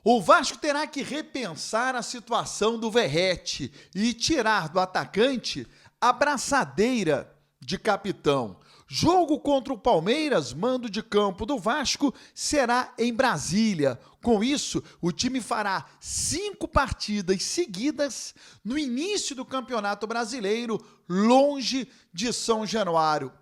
O Vasco terá que repensar a situação do Verratti e tirar do atacante a braçadeira de capitão. Jogo contra o Palmeiras, mando de campo do Vasco, será em Brasília. Com isso, o time fará 5 partidas seguidas no início do Campeonato Brasileiro, longe de São Januário.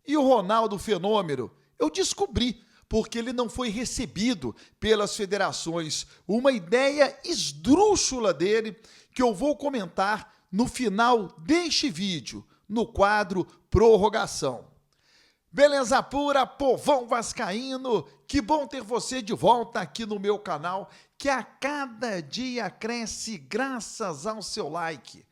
E o Ronaldo Fenômeno, eu descobri porque ele não foi recebido pelas federações. Uma ideia esdrúxula dele que eu vou comentar no final deste vídeo, no quadro Prorrogação. Beleza pura, povão vascaíno, que bom ter você de volta aqui no meu canal, que a cada dia cresce graças ao seu like.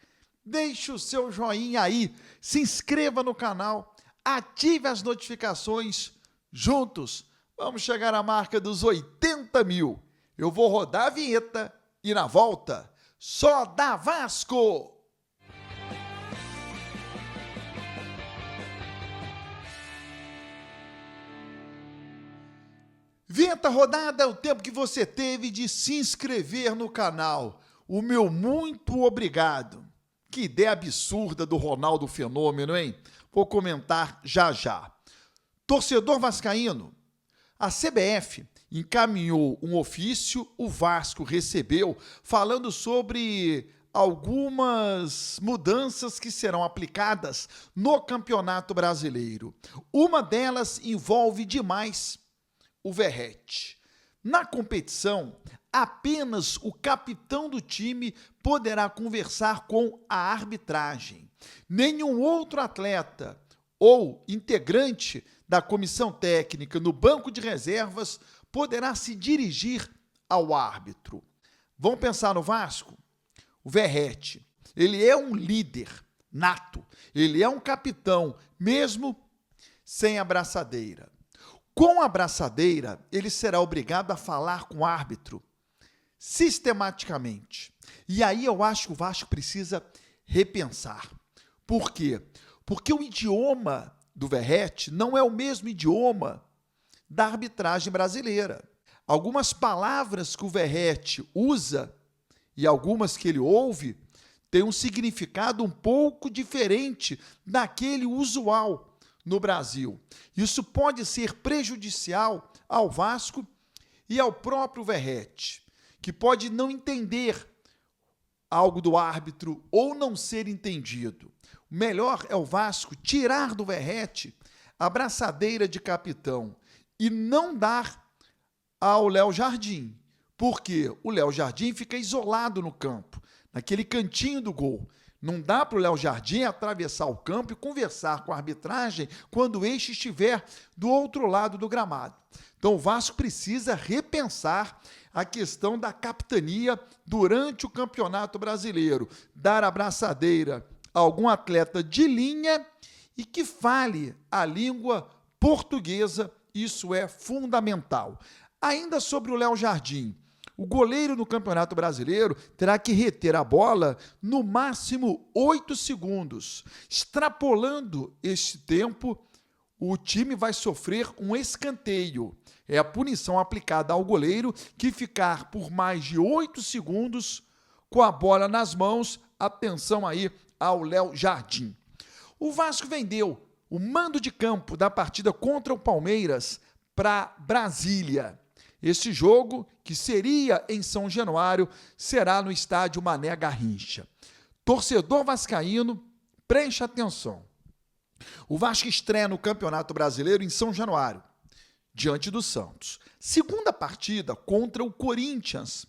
Deixe o seu joinha aí, se inscreva no canal, ative as notificações, juntos vamos chegar à marca dos 80 mil. Eu vou rodar a vinheta e na volta, só dá Vasco! Vinheta rodada é o tempo que você teve de se inscrever no canal. O meu muito obrigado. Que ideia absurda do Ronaldo Fenômeno, hein? Vou comentar já já. Torcedor vascaíno, a CBF encaminhou um ofício, o Vasco recebeu, falando sobre algumas mudanças que serão aplicadas no Campeonato Brasileiro. Uma delas envolve demais o Verratti. Na competição, apenas o capitão do time poderá conversar com a arbitragem. Nenhum outro atleta ou integrante da comissão técnica no banco de reservas poderá se dirigir ao árbitro. Vamos pensar no Vasco? O Verratti, ele é um líder nato, ele é um capitão, mesmo sem a braçadeira. Com a braçadeira, ele será obrigado a falar com o árbitro sistematicamente. E aí eu acho que o Vasco precisa repensar. Por quê? Porque o idioma do Verratti não é o mesmo idioma da arbitragem brasileira. Algumas palavras que o Verratti usa e algumas que ele ouve têm um significado um pouco diferente daquele usual no Brasil. Isso pode ser prejudicial ao Vasco e ao próprio Verratti, que pode não entender algo do árbitro ou não ser entendido. O melhor é o Vasco tirar do Verratti a braçadeira de capitão e não dar ao Léo Jardim, porque o Léo Jardim fica isolado no campo, naquele cantinho do gol. Não dá para o Léo Jardim atravessar o campo e conversar com a arbitragem quando este estiver do outro lado do gramado. Então o Vasco precisa repensar a questão da capitania durante o Campeonato Brasileiro. Dar a braçadeira a algum atleta de linha e que fale a língua portuguesa. Isso é fundamental. Ainda sobre o Léo Jardim, o goleiro no Campeonato Brasileiro terá que reter a bola no máximo 8 segundos. Extrapolando este tempo, o time vai sofrer um escanteio. É a punição aplicada ao goleiro que ficar por mais de 8 segundos com a bola nas mãos. Atenção aí ao Léo Jardim. O Vasco vendeu o mando de campo da partida contra o Palmeiras para Brasília. Este jogo, que seria em São Januário, será no estádio Mané Garrincha. Torcedor vascaíno, preste atenção. O Vasco estreia no Campeonato Brasileiro em São Januário, diante do Santos. Segunda partida contra o Corinthians,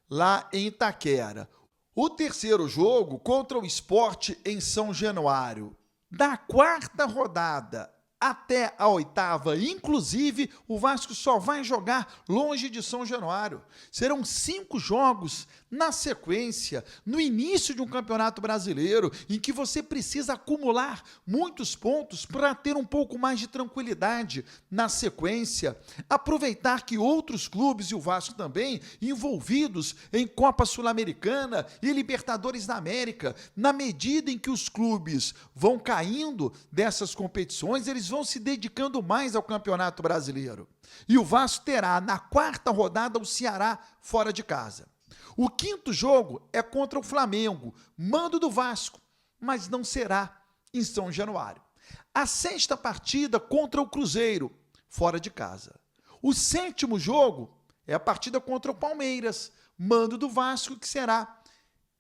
lá em Itaquera. O terceiro jogo contra o Sport em São Januário. Da quarta rodada até a oitava, inclusive, o Vasco só vai jogar longe de São Januário. Serão 5 jogos na sequência, no início de um campeonato brasileiro, em que você precisa acumular muitos pontos para ter um pouco mais de tranquilidade na sequência. Aproveitar que outros clubes, e o Vasco também, envolvidos em Copa Sul-Americana e Libertadores da América, na medida em que os clubes vão caindo dessas competições, eles eles vão se dedicando mais ao Campeonato Brasileiro. E o Vasco terá, na 4ª rodada, o Ceará fora de casa. O 5º jogo é contra o Flamengo, mando do Vasco, mas não será em São Januário. A 6ª partida contra o Cruzeiro, fora de casa. O 7º jogo é a partida contra o Palmeiras, mando do Vasco, que será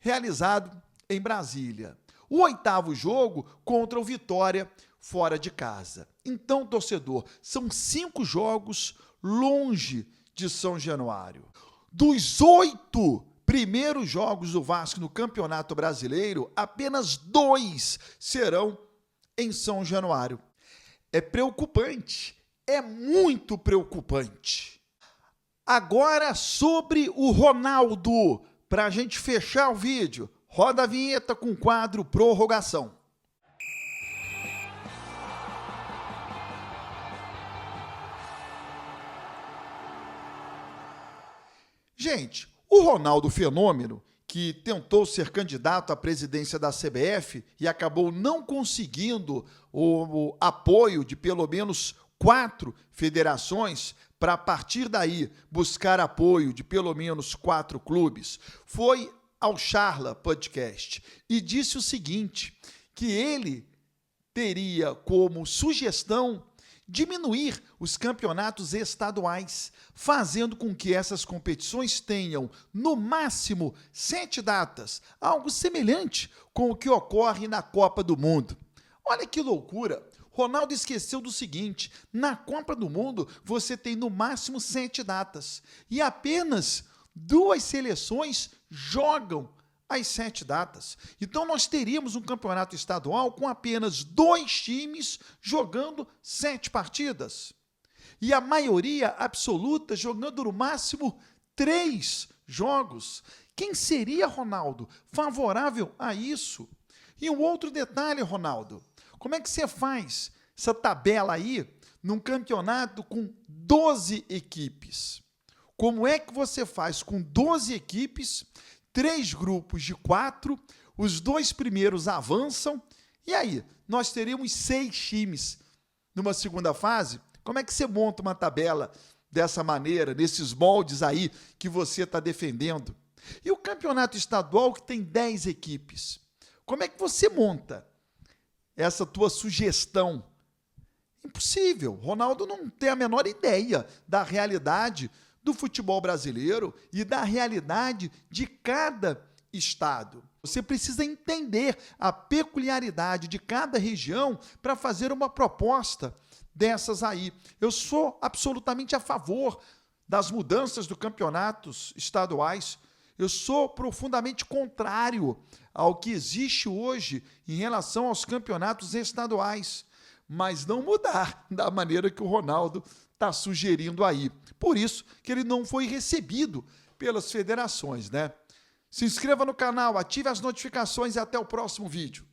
realizado em Brasília. O 8º jogo contra o Vitória, fora de casa. Então, torcedor, são 5 jogos longe de São Januário. Dos 8 primeiros jogos do Vasco no Campeonato Brasileiro, apenas 2 serão em São Januário. É preocupante, é muito preocupante. Agora sobre o Ronaldo, para a gente fechar o vídeo, roda a vinheta com o quadro Prorrogação. Gente, o Ronaldo Fenômeno, que tentou ser candidato à presidência da CBF e acabou não conseguindo o apoio de pelo menos 4 federações para, a partir daí, buscar apoio de pelo menos 4 clubes, foi ao Charla Podcast e disse o seguinte, que ele teria como sugestão diminuir os campeonatos estaduais, fazendo com que essas competições tenham, no máximo, 7 datas, algo semelhante com o que ocorre na Copa do Mundo. Olha que loucura! Ronaldo esqueceu do seguinte, na Copa do Mundo você tem no máximo 7 datas e apenas 2 seleções jogam as 7 datas. Então nós teríamos um campeonato estadual com apenas 2 times jogando 7 partidas. E a maioria absoluta jogando no máximo 3 jogos. Quem seria, Ronaldo, favorável a isso? E um outro detalhe, Ronaldo, como é que você faz essa tabela aí num campeonato com 12 equipes? Como é que você faz com 12 equipes, 3 grupos de 4, os 2 primeiros avançam, e aí, nós teríamos 6 times numa segunda fase? Como é que você monta uma tabela dessa maneira, nesses moldes aí que você está defendendo? E o campeonato estadual que tem 10 equipes? Como é que você monta essa tua sugestão? Impossível. Ronaldo não tem a menor ideia da realidade do futebol brasileiro e da realidade de cada estado. Você precisa entender a peculiaridade de cada região para fazer uma proposta dessas aí. Eu sou absolutamente a favor das mudanças dos campeonatos estaduais. Eu sou profundamente contrário ao que existe hoje em relação aos campeonatos estaduais, mas não mudar da maneira que o Ronaldo está sugerindo aí. Por isso que ele não foi recebido pelas federações, né? Se inscreva no canal, ative as notificações e até o próximo vídeo.